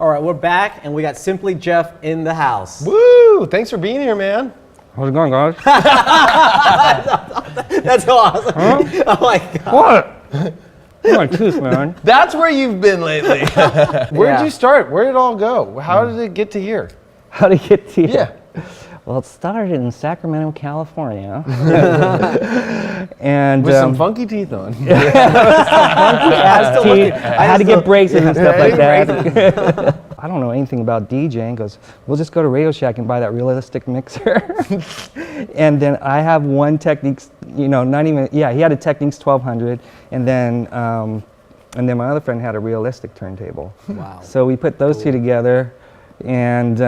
All right, we're back, and we got Simply Jeff in the house. Woo! Thanks for being here, man. How's it going, guys? That's so awesome. Huh? Oh my God. What? My tooth, man. That's where you've been lately. Where Yeah. did you start? Where did it all go? How did it get to here? How to get to you? Yeah. Well, it started in Sacramento, California. And With some funky teeth on. I had to get braces and stuff like that. I don't know anything about DJing because we'll just go to Radio Shack and buy that realistic mixer. And then I have one Technics, he had a Technics 1200, and then my other friend had a realistic turntable. Wow. So we put those two together, and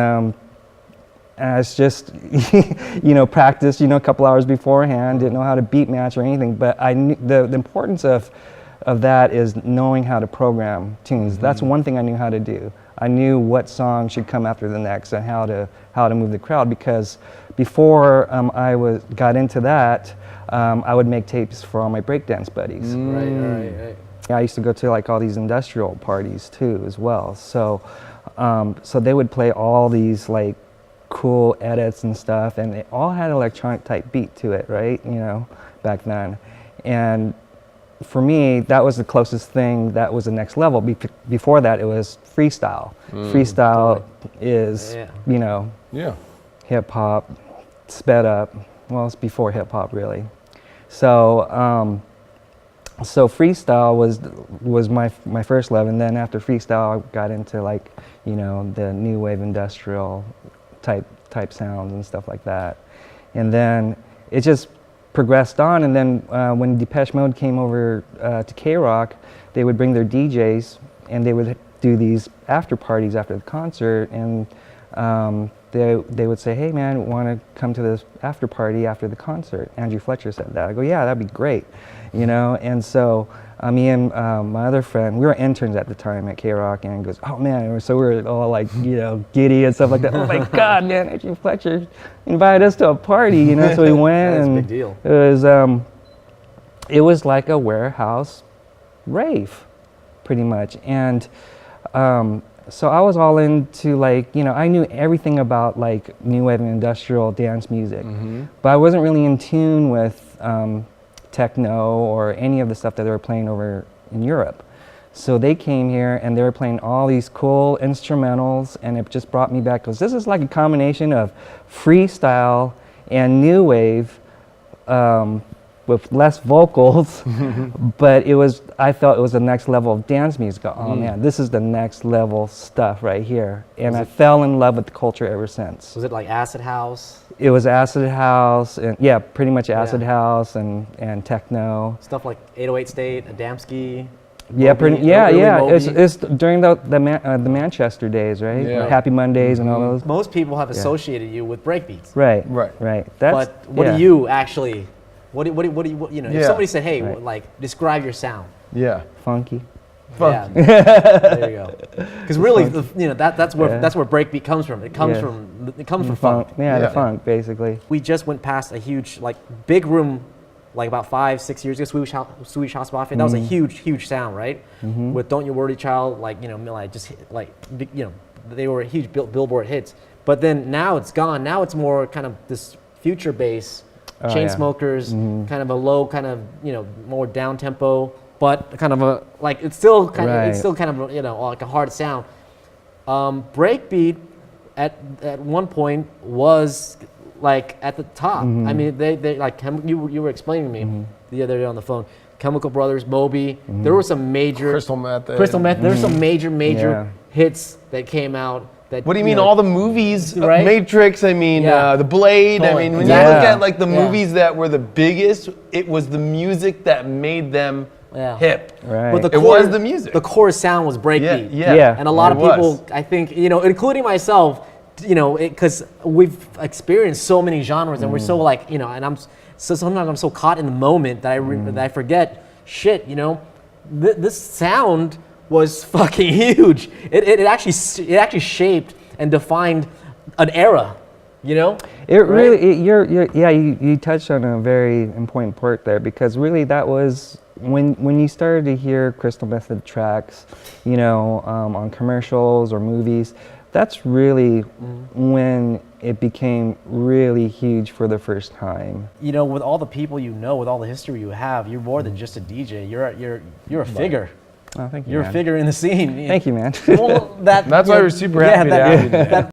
it's just, practice, a couple hours beforehand, didn't know how to beat match or anything, but I knew the importance of that is knowing how to program tunes. Mm-hmm. That's one thing I knew how to do. I knew what song should come after the next and how to move the crowd, because before I got into that, I would make tapes for all my breakdance buddies. Right. I used to go to like all these industrial parties too as well. So they would play all these like cool edits and stuff, and it all had electronic type beat to it, right? Back then. And for me, that was the closest thing. That was the next level. Before that, it was freestyle. Freestyle is, hip hop, sped up. Well, it's before hip hop, really. So, so freestyle was my first love, and then after freestyle, I got into like, the new wave industrial type sounds and stuff like that, and then it just progressed on. And then when Depeche Mode came over to K-Rock, they would bring their DJs and they would do these after parties after the concert, and they would say, "Hey man, want to come to this after party after the concert?" Andrew Fletcher said that. I go, "Yeah, that'd be great," And so me and my other friend, we were interns at the time at K-Rock, and goes, "Oh man," so we were all like, giddy and stuff like that. "Oh my God, man, Andrew Fletcher invited us to a party," So we went. That's and a big deal. It was like a warehouse rave, pretty much. And so I was all into like, I knew everything about like new wave and industrial dance music, but I wasn't really in tune with techno or any of the stuff that they were playing over in Europe. So they came here and they were playing all these cool instrumentals, and it just brought me back, because this is like a combination of freestyle and new wave with less vocals, but I felt it was the next level of dance music. Oh man, this is the next level stuff right here. And I fell in love with the culture ever since. Was it like acid house? It was acid house, and pretty much acid house and techno. Stuff like 808 State, Adamski. It's during the Manchester days, right? Yeah. Happy Mondays and all those. Most people have associated you with breakbeats. Right. But what do you actually? What do you? If somebody said, "Hey, like describe your sound." Yeah. Funky. Yeah. There you go. Because really, that's where breakbeat comes from. It comes from funk. The funk, basically. We just went past a huge big room, like about 5-6 years ago. Swedish House Mafia. That was a huge sound, right? With "Don't You Worry Child," they were huge Billboard hits. But then now it's gone. Now it's more kind of this future bass. Chainsmokers, kind of a low, kind of more down tempo, but kind of it's still kind of like a hard sound. Breakbeat at one point was like at the top. I mean, they like you were explaining to me the other day on the phone. Chemical Brothers, Moby. There were some major Crystal Meth. There were some major hits that came out. What do you mean? All the movies, right? Matrix. I mean, The Blade. Totally. I mean, when you look at like the movies that were the biggest, it was the music that made them hip. Right. But it was the music. The core sound was breakbeat. Yeah. And a lot of people, I think, including myself, because we've experienced so many genres, and we're so like, and sometimes I'm so caught in the moment that I forget shit. This sound was fucking huge. It actually shaped and defined an era. You know? It really, you touched on a very important part there, because really that was when you started to hear Crystal Method tracks, you know, on commercials or movies. That's really when it became really huge for the first time. You know, with all the people you know, with all the history you have, you're more than just a DJ. You're a figure. Oh, thank you. You're man. a figure in the scene. Thank you, man. Well, That's why we're super happy to have you. That